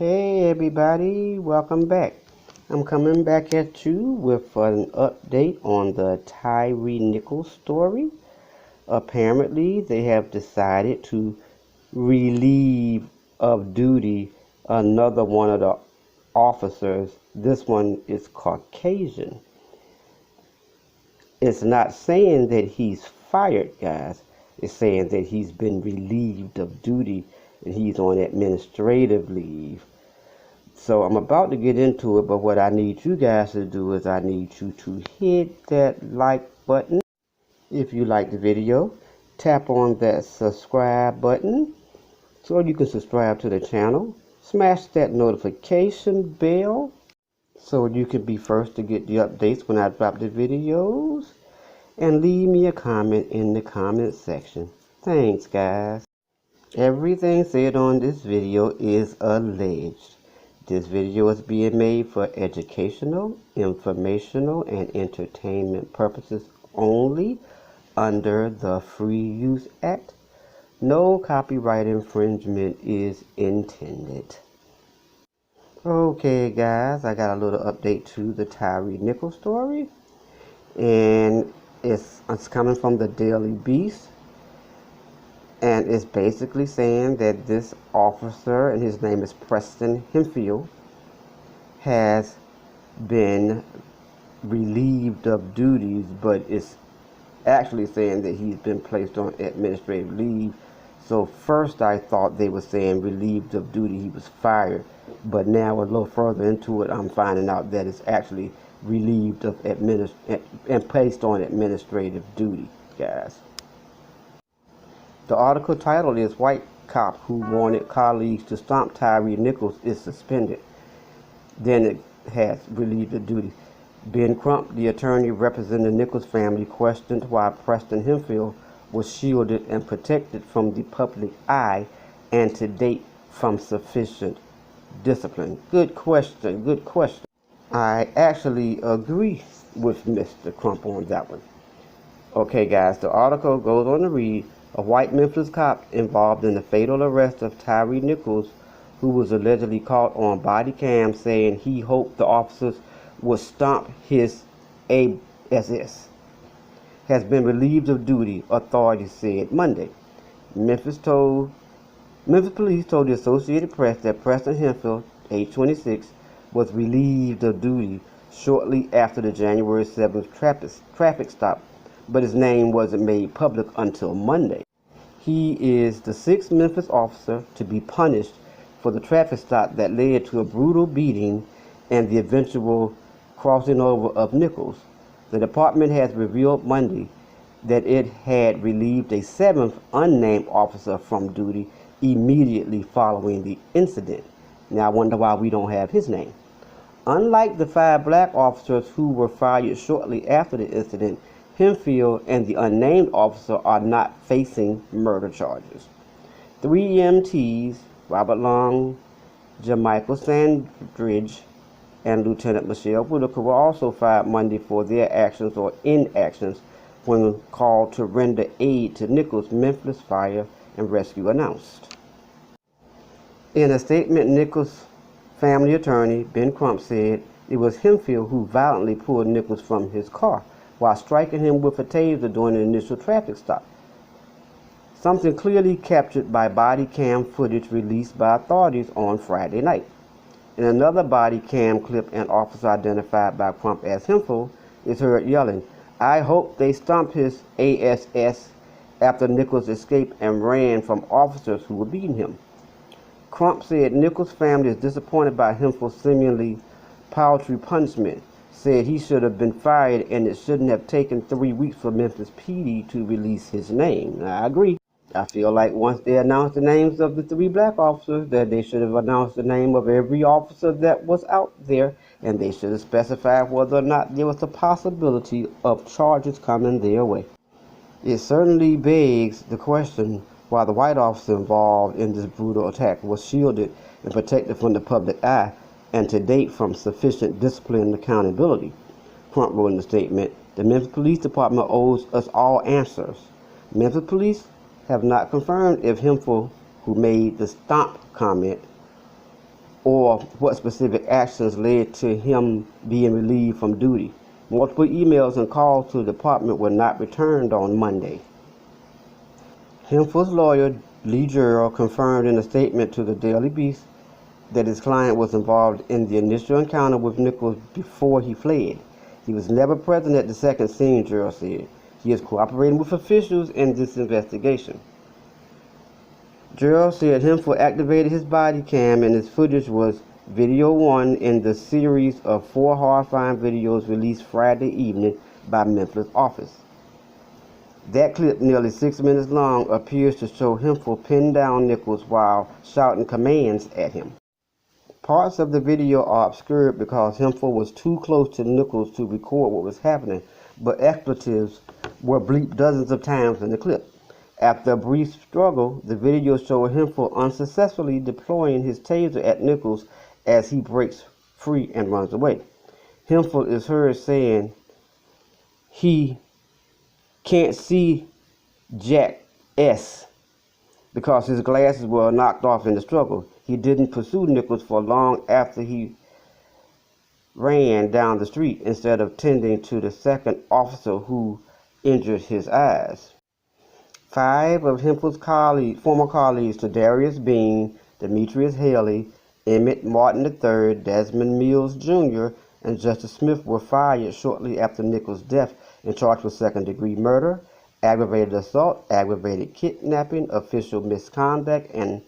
Hey everybody, welcome back. I'm coming back at you with an update on the Tyre Nichols story. Apparently, they have decided to relieve of duty another one of the officers. This one is Caucasian. It's not saying that he's fired, guys. It's saying that he's been relieved of duty and he's on administrative leave. So I'm about to get into it, but what I need you guys to do is I need you to hit that like button. If you like the video, tap on that subscribe button so you can subscribe to the channel. Smash that notification bell so you can be first to get the updates when I drop the videos. And leave me a comment in the comment section. Thanks, guys. Everything said on this video is alleged. This video is being made for educational, informational, and entertainment purposes only under the Free Use Act. No copyright infringement is intended. Okay, guys, I got a little update to the Tyre Nichols story. And it's coming from the Daily Beast. And it's basically saying that this officer, and his name is Preston Hemphill, has been relieved of duties, but it's actually saying that he's been placed on administrative leave. So first I thought they were saying relieved of duty, he was fired. But now a little further into it, I'm finding out that it's actually relieved of and placed on administrative duty, guys. The article title is "White Cop Who Wanted Colleagues to Stomp Tyre Nichols is Suspended." Then it has relieved of duty. Ben Crump, the attorney representing the Nichols family, questioned why Preston Hemphill was shielded and protected from the public eye and to date from sufficient discipline. Good question, good question. I actually agree with Mr. Crump on that one. Okay, guys, the article goes on to read, a white Memphis cop involved in the fatal arrest of Tyre Nichols, who was allegedly caught on body cam saying he hoped the officers would stomp his ass, has been relieved of duty, authorities said Monday. Memphis police told the Associated Press that Preston Hemphill, age 26, was relieved of duty shortly after the January 7th traffic stop, but his name wasn't made public until Monday. He is the sixth Memphis officer to be punished for the traffic stop that led to a brutal beating and the eventual crossing over of Nichols. The department has revealed Monday that it had relieved a seventh unnamed officer from duty immediately following the incident. Now I wonder why we don't have his name. Unlike the 5 black officers who were fired shortly after the incident, Hemphill and the unnamed officer are not facing murder charges. 3 EMTs, Robert Long, Jamichael Sandridge, and Lieutenant Michelle Whitaker, were also fired Monday for their actions or inactions when called to render aid to Nichols' Memphis fire and rescue announced. In a statement, Nichols' family attorney, Ben Crump, said it was Hemphill who violently pulled Nichols from his car while striking him with a taser during the initial traffic stop. Something clearly captured by body cam footage released by authorities on Friday night. In another body cam clip, an officer identified by Crump as Hemphill is heard yelling, "I hope they stomp his ass," after Nichols escaped and ran from officers who were beating him. Crump said Nichols' family is disappointed by Hemphill's seemingly paltry punishment, said he should have been fired and it shouldn't have taken 3 weeks for Memphis PD to release his name. I agree. I feel like once they announced the names of the 3 black officers, that they should have announced the name of every officer that was out there, and they should have specified whether or not there was a possibility of charges coming their way. It certainly begs the question why the white officer involved in this brutal attack was shielded and protected from the public eye and to date from sufficient discipline and accountability. Crump wrote in the statement, "The Memphis Police Department owes us all answers. Memphis Police have not confirmed if Hemphill, who made the stomp comment, or what specific actions led to him being relieved from duty. Multiple emails and calls to the department were not returned on Monday. Hempfield's lawyer, Lee Gerald, confirmed in a statement to the Daily Beast that his client was involved in the initial encounter with Nichols before he fled. He was never present at the second scene, Gerald said. He is cooperating with officials in this investigation. Gerald said Hemphill activated his body cam and his footage was video one in the series of 4 horrifying videos released Friday evening by Memphis office. That clip, nearly 6 minutes long, appears to show Hemphill pin down Nichols while shouting commands at him. Parts of the video are obscured because Hemphill was too close to Nichols to record what was happening, but expletives were bleeped dozens of times in the clip. After a brief struggle, the video showed Hemphill unsuccessfully deploying his taser at Nichols as he breaks free and runs away. Hemphill is heard saying he can't see Jack S. because his glasses were knocked off in the struggle. He didn't pursue Nichols for long after he ran down the street instead of tending to the second officer who injured his eyes. 5 of Hemphill's former colleagues, Darius Bean, Demetrius Haley, Emmett Martin III, Desmond Mills Jr., and Justice Smith were fired shortly after Nichols' death and charged with second-degree murder, aggravated assault, aggravated kidnapping, official misconduct, and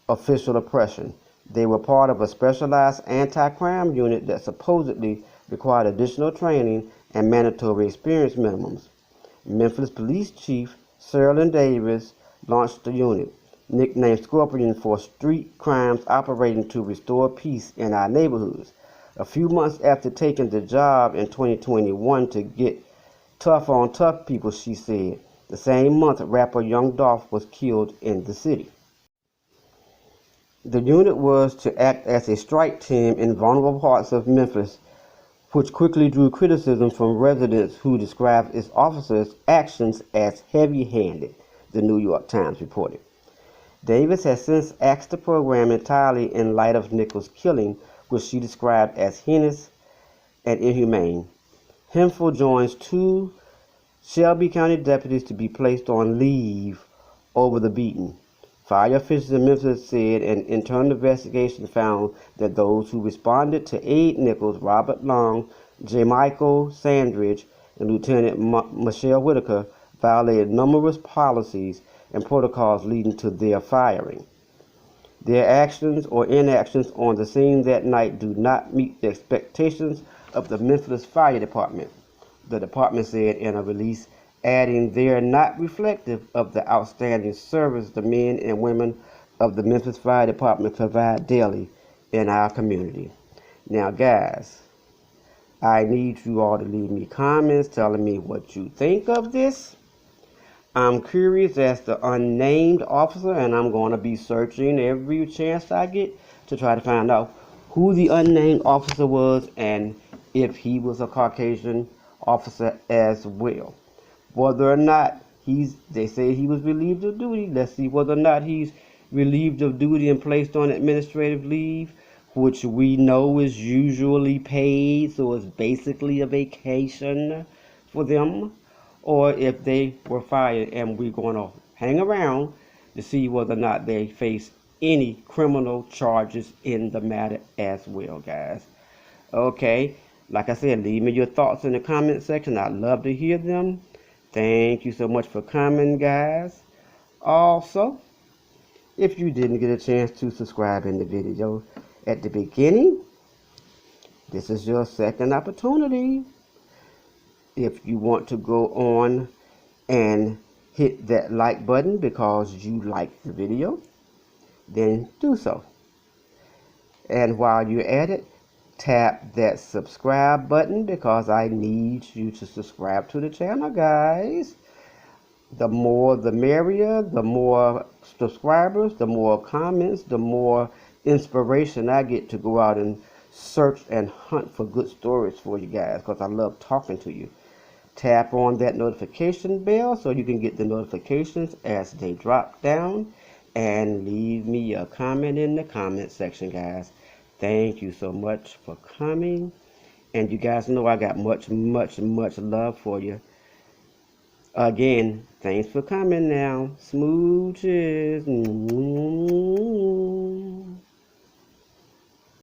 official oppression. They were part of a specialized anti-crime unit that supposedly required additional training and mandatory experience minimums. Memphis Police Chief Serlin Davis launched the unit, nicknamed Scorpion, for street crimes operating to restore peace in our neighborhoods. A few months after taking the job in 2021 to get tough on tough people, she said. The same month, rapper Young Dolph was killed in the city. The unit was to act as a strike team in vulnerable parts of Memphis, which quickly drew criticism from residents who described its officers' actions as heavy-handed, the New York Times reported. Davis has since axed the program entirely in light of Nichols' killing, which she described as heinous and inhumane. Hemphill joins 2 Shelby County deputies to be placed on leave over the beating. Fire officials in Memphis said an internal investigation found that those who responded to aid Nichols, Robert Long, J. Michael Sandridge, and Lieutenant Michelle Whitaker, violated numerous policies and protocols leading to their firing. Their actions or inactions on the scene that night do not meet the expectations of the Memphis Fire Department, the department said in a release, adding they're not reflective of the outstanding service the men and women of the Memphis Fire Department provide daily in our community. Now, guys, I need you all to leave me comments telling me what you think of this. I'm curious as the unnamed officer, and I'm going to be searching every chance I get to try to find out who the unnamed officer was and if he was a Caucasian officer as well. Whether or not they say he was relieved of duty. Let's see whether or not he's relieved of duty and placed on administrative leave, which we know is usually paid, so it's basically a vacation for them, or if they were fired, and we're going to hang around to see whether or not they face any criminal charges in the matter as well, guys. Okay, like I said, leave me your thoughts in the comment section. I'd love to hear them. Thank you so much for coming, guys. Also, if you didn't get a chance to subscribe in the video at the beginning, this is your second opportunity. If you want to go on and hit that like button because you like the video, then do so. And while you're at it, tap that subscribe button because I need you to subscribe to the channel, guys. The more the merrier, the more subscribers, the more comments, the more inspiration I get to go out and search and hunt for good stories for you guys, because I love talking to you. Tap on that notification bell so you can get the notifications as they drop down. and leave me a comment in the comment section, guys. Thank you so much for coming. And you guys know I got much, much, much love for you. Again, thanks for coming now. Smooches.